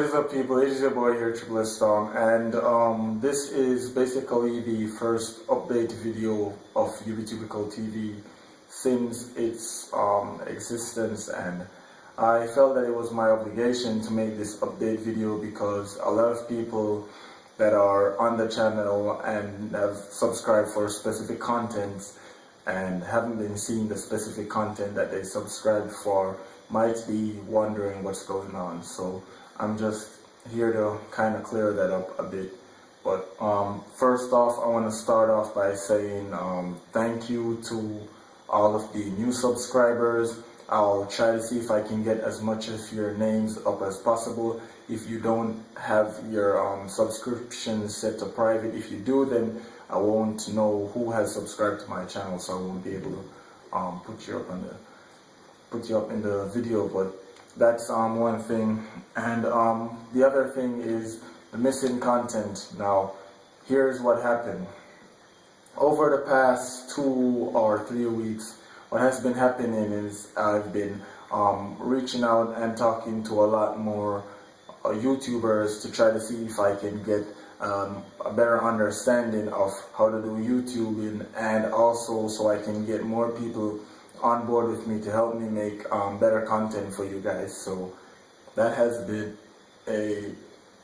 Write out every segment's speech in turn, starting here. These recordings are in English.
is up, people? It is your boy here, Triple S Storm, and this is basically the first update video of Youbitubical TV since its existence, and I felt that it was my obligation to make this update video because a lot of people that are on the channel and have subscribed for specific contents and haven't been seeing the specific content that they subscribed for might be wondering what's going on. So I'm just here to kind of clear that up a bit. But first off, I want to start off by saying thank you to all of the new subscribers. I'll try to see if I can get as much of your names up as possible. If you don't have your subscription set to private, if you do, then I won't know who has subscribed to my channel, so I won't be able to put you up in the video. But that's one thing, and the other thing is the missing content. Now, here's what happened. Over the past 2 or 3 weeks, what has been happening is I've been reaching out and talking to a lot more YouTubers to try to see if I can get a better understanding of how to do YouTubing, and also so I can get more people on board with me to help me make better content for you guys. So that has been a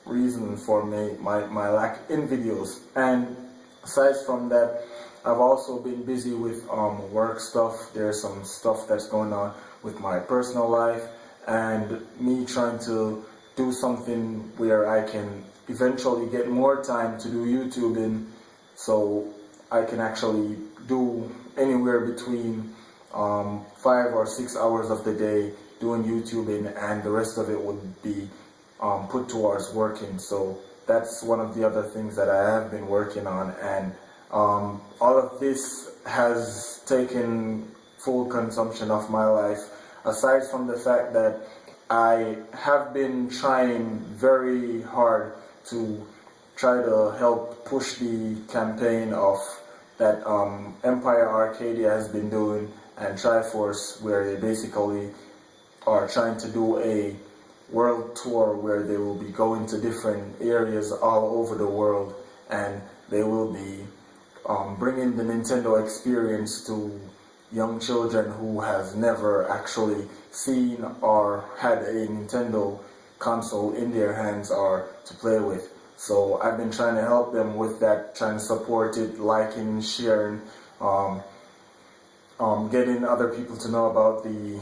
reason for my lack in videos. And aside from that, I've also been busy with work stuff. There's some stuff that's going on with my personal life, and me trying to do something where I can eventually get more time to do YouTubing, so I can actually do anywhere between 5 or 6 hours of the day doing YouTubing, and the rest of it would be put towards working. So that's one of the other things that I have been working on, and all of this has taken full consumption of my life, aside from the fact that I have been trying very hard to try to help push the campaign of that Empire Arcadia has been doing, and Triforce, where they basically are trying to do a world tour where they will be going to different areas all over the world, and they will be bringing the Nintendo experience to young children who has never actually seen or had a Nintendo console in their hands or to play with. So I've been trying to help them with that, trying to support it, liking, sharing, getting other people to know about the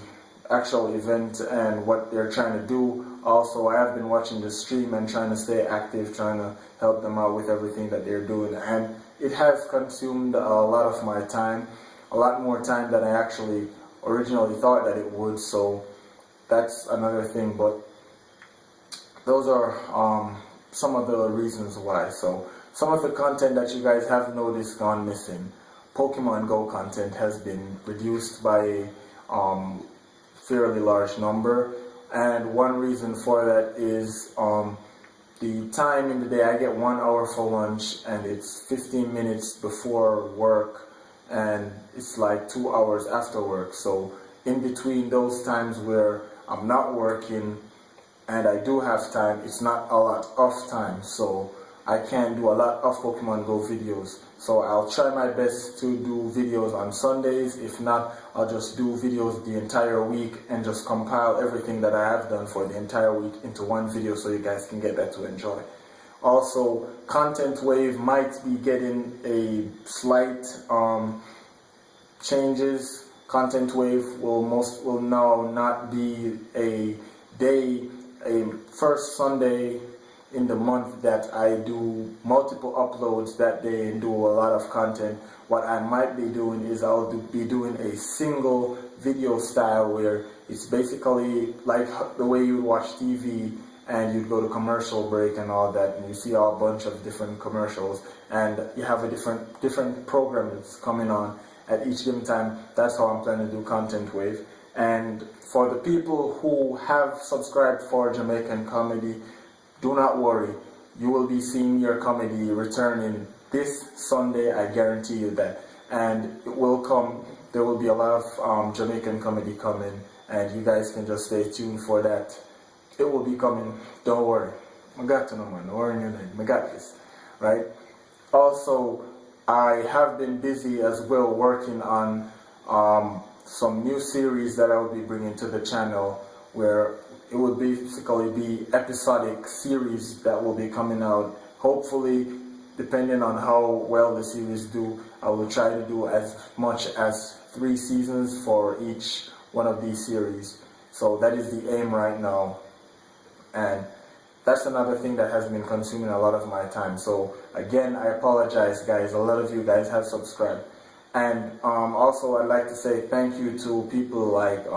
actual event and what they're trying to do. Also, I have been watching the stream and trying to stay active, trying to help them out with everything that they're doing, and it has consumed a lot of my time, a lot more time than I actually originally thought that it would. So that's another thing, but those are some of the reasons why. So some of the content that you guys have noticed gone missing. Pokemon Go content has been reduced by a fairly large number, and one reason for that is the time in the day. I get 1 hour for lunch, and it's 15 minutes before work, and it's like 2 hours after work. So in between those times where I'm not working and I do have time, it's not a lot of time, so I can't do a lot of Pokemon Go videos. So I'll try my best to do videos on Sundays. If not, I'll just do videos the entire week and just compile everything that I have done for the entire week into one video so you guys can get that to enjoy. Also, Content Wave might be getting a slight changes. Content Wave will now not be a first Sunday in the month that I do multiple uploads that day and do a lot of content. What I might be doing is I'll be doing a single video style where it's basically like the way you watch TV and you'd go to commercial break and all that, and you see a bunch of different commercials, and you have a different program that's coming on at each given time. That's how I'm planning to do Content Wave. And for the people who have subscribed for Jamaican comedy, do not worry, you will be seeing your comedy returning this Sunday, I guarantee you that. And it will come, there will be a lot of Jamaican comedy coming, and you guys can just stay tuned for that. it will be coming. Don't worry. I got to know, man. Don't worry in your name. I got this, right? Also, I have been busy as well working on some new series that I will be bringing to the channel, where it will basically be episodic series that will be coming out. Hopefully, depending on how well the series do, I will try to do as much as 3 seasons for each one of these series. So that is the aim right now. And that's another thing that has been consuming a lot of my time. So again, I apologize, guys. A lot of you guys have subscribed. And also, I'd like to say thank you to people like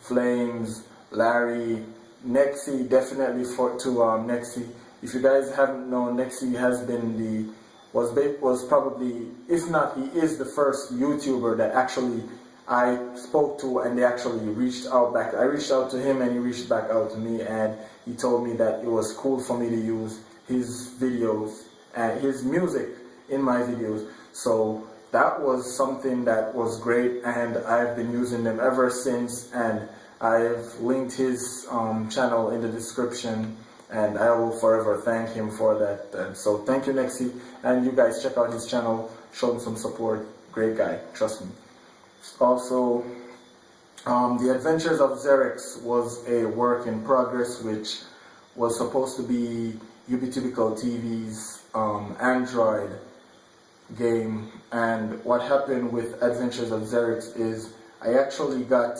Flames, Larry, Nexi, definitely to Nexi. If you guys haven't known, Nexi has been was probably, if not, he is the first YouTuber that actually I spoke to, and they actually reached out back. I reached out to him and he reached back out to me, and he told me that it was cool for me to use his videos and his music in my videos. So that was something that was great, and I've been using them ever since, and I've linked his channel in the description, and I will forever thank him for that. And so thank you, Nexi, and you guys check out his channel, show him some support. Great guy, trust me. Also, The Adventures of Xerix was a work in progress, which was supposed to be Youbitubical TV's Android game. And what happened with Adventures of Xerix is I actually got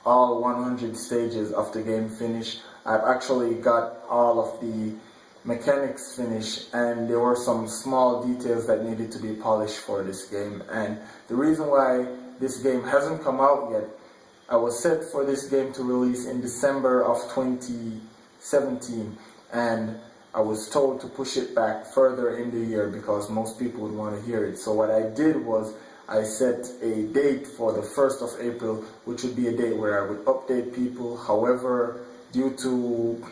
all 100 stages of the game finished. I've actually got all of the mechanics finished, and there were some small details that needed to be polished for this game. And the reason why this game hasn't come out yet, I was set for this game to release in December of 2017, and I was told to push it back further in the year because most people would want to hear it. So what I did was I set a date for the 1st of April, which would be a date where I would update people. However, due to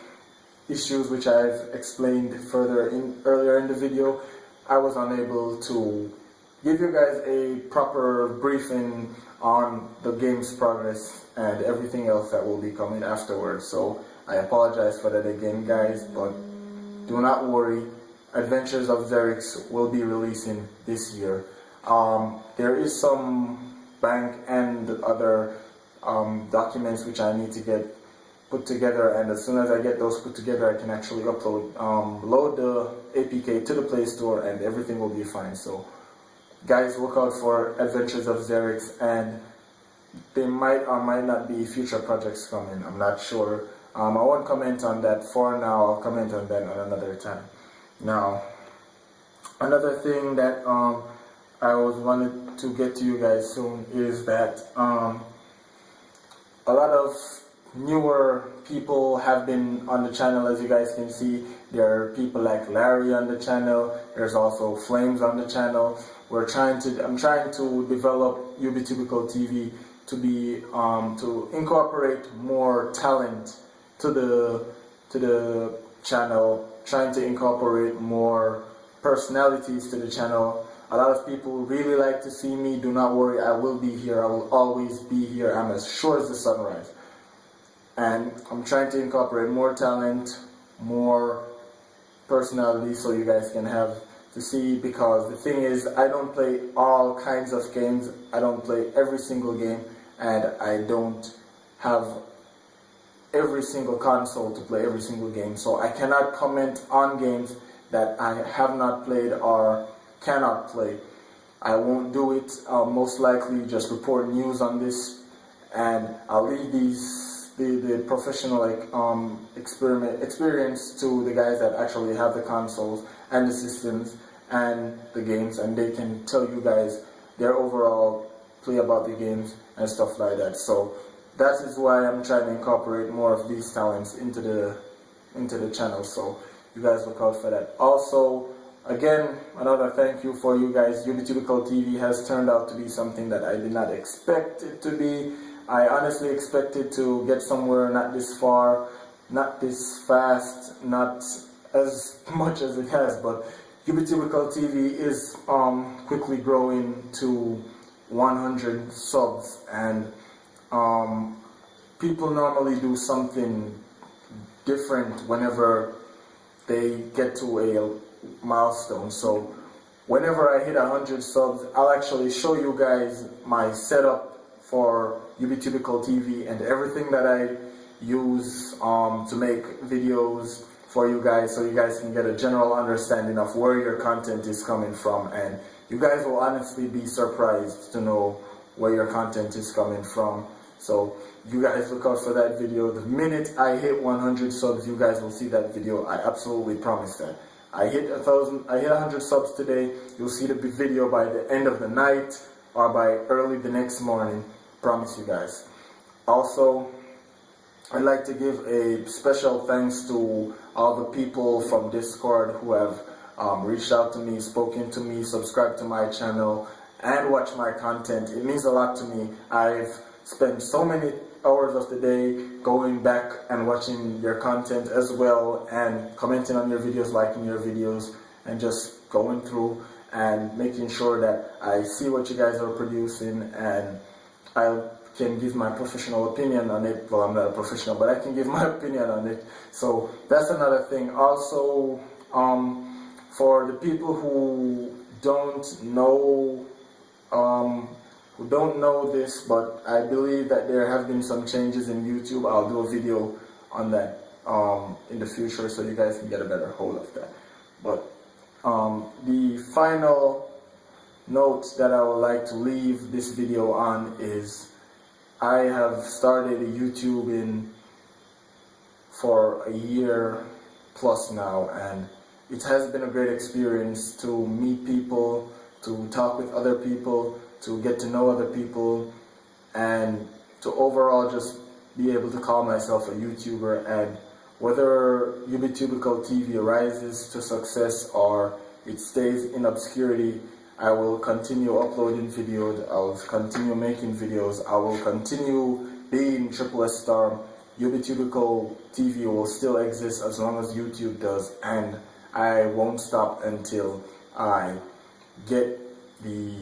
issues which I've explained earlier in the video, I was unable to give you guys a proper briefing on the game's progress and everything else that will be coming afterwards. So I apologize for that again, guys, but do not worry. Adventures of Xerix will be releasing this year. There is some bank and other documents which I need to get put together, and as soon as I get those put together, I can actually load the APK to the Play Store, and everything will be fine. So guys, look out for Adventures of Xerix, and there might or might not be future projects coming. I'm not sure. I won't comment on that for now. I'll comment on that on another time. Now, another thing that I wanted to get to you guys soon is that a lot of newer people have been on the channel. As you guys can see, there are people like Larry on the channel. There's also Flames on the channel. I'm trying to develop Youbitubical TV to be to incorporate more talent to the channel, trying to incorporate more personalities to the channel. A lot of people really like to see me. Do not worry, I will be here. I will always be here. I'm as sure as the sunrise. And I'm trying to incorporate more talent, more personality, so you guys can have to see, because the thing is, I don't play all kinds of games. I don't play every single game, and I don't have every single console to play every single game. So I cannot comment on games that I have not played or cannot play. I won't do it. I'll most likely just report news on this, and I'll leave the professional experience to the guys that actually have the consoles and the systems and the games, and they can tell you guys their overall play about the games and stuff like that. So that is why I'm trying to incorporate more of these talents into the channel. So you guys look out for that. Also, again, another thank you for you guys. Youbitubical TV has turned out to be something that I did not expect it to be. I honestly expected to get somewhere not this far, not this fast, not as much as it has, but Youbitubical TV is quickly growing to 100 subs, and people normally do something different whenever they get to a milestone. So whenever I hit 100 subs, I'll actually show you guys my setup for Youbitubical TV and everything that I use to make videos for you guys, so you guys can get a general understanding of where your content is coming from. And you guys will honestly be surprised to know where your content is coming from. So you guys look out for that video. The minute I hit 100 subs, you guys will see that video. I absolutely promise that. I hit 100 subs today. You'll see the video by the end of the night or by early the next morning. Promise you guys. Also, I'd like to give a special thanks to all the people from Discord who have reached out to me, spoken to me, subscribed to my channel, and watched my content. It means a lot to me. I've spent so many hours of the day going back and watching your content as well, and commenting on your videos, liking your videos, and just going through and making sure that I see what you guys are producing, and I can give my professional opinion on it. Well, I'm not a professional, but I can give my opinion on it. So that's another thing. Also, for the people who don't know this, but I believe that there have been some changes in YouTube. I'll do a video on that in the future, so you guys can get a better hold of that. But the final note that I would like to leave this video on is I have started YouTubing for a year plus now, and it has been a great experience to meet people, to talk with other people, to get to know other people, and to overall just be able to call myself a YouTuber. And whether Youbitubical TV rises to success or it stays in obscurity, I will continue uploading videos, I will continue making videos, I will continue being S Star. Youbitubical TV will still exist as long as YouTube does, and I won't stop until I get the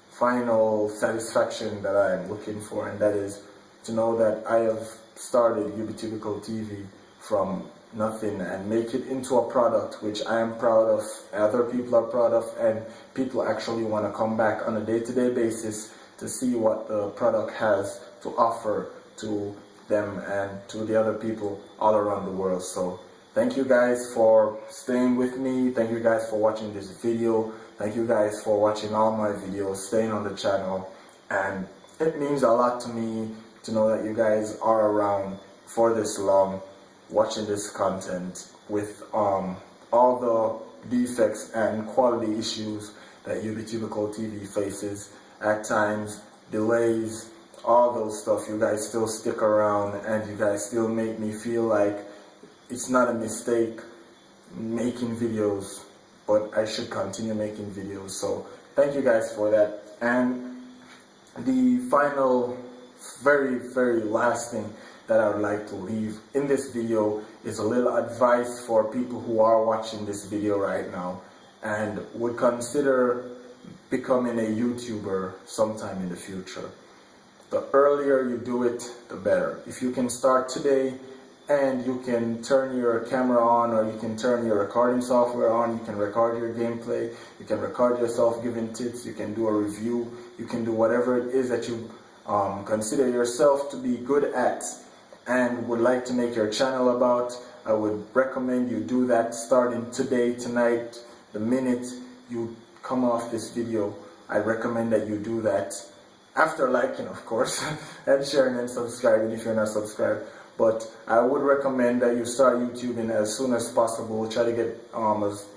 final satisfaction that I am looking for, and that is to know that I have started Youbitubical TV from nothing and make it into a product which I am proud of, other people are proud of, and people actually want to come back on a day-to-day basis to see what the product has to offer to them and to the other people all around the world. So thank you guys for staying with me. Thank you guys for watching this video. Thank you guys for watching all my videos, staying on the channel. And it means a lot to me to know that you guys are around for this long, watching this content with all the defects and quality issues that Youbitubical TV faces at times, delays, all those stuff. You guys still stick around, and you guys still make me feel like it's not a mistake making videos, but I should continue making videos. So thank you guys for that. And the final, very last thing that I would like to leave in this video is a little advice for people who are watching this video right now and would consider becoming a YouTuber sometime in the future. The earlier you do it, the better. If you can start today, and you can turn your camera on, or you can turn your recording software on, you can record your gameplay, you can record yourself giving tips, you can do a review, you can do whatever it is that you consider yourself to be good at and would like to make your channel about. I would recommend you do that starting today, tonight, the minute you come off this video. I recommend that you do that after liking, of course, and sharing and subscribing if you're not subscribed. But I would recommend that you start YouTubing as soon as possible. Try to get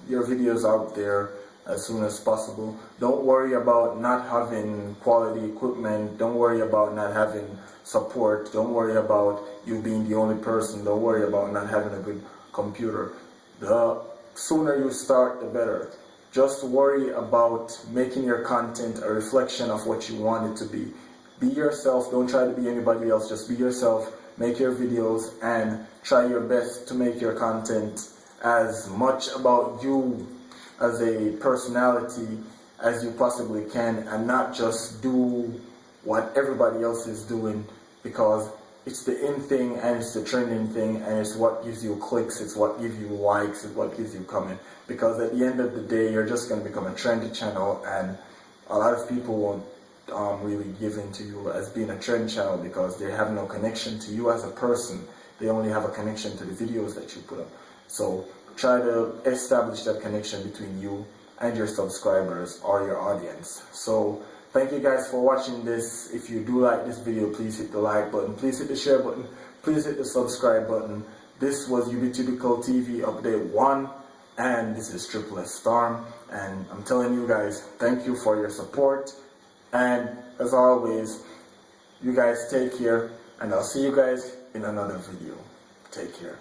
your videos out there as soon as possible. Don't worry about not having quality equipment. Don't worry about not having support. Don't worry about you being the only person. Don't worry about not having a good computer. The sooner you start, the better. Just worry about making your content a reflection of what you want it to be. Be yourself. Don't try to be anybody else. Just be yourself. Make your videos and try your best to make your content as much about you as a personality as you possibly can, and not just do what everybody else is doing, because it's the in thing and it's the trending thing, and it's what gives you clicks, it's what gives you likes, it's what gives you comment. Because at the end of the day, you're just going to become a trendy channel, and a lot of people won't really give into you as being a trend channel because they have no connection to you as a person. They only have a connection to the videos that you put up. So try to establish that connection between you and your subscribers or your audience. So thank you guys for watching this. If you do like this video, please hit the like button, please hit the share button, please hit the subscribe button. This was Youbitubical TV update 1, and this is Triple S Storm, and I'm telling you guys, thank you for your support, and as always, you guys take care, and I'll see you guys in another video. Take care.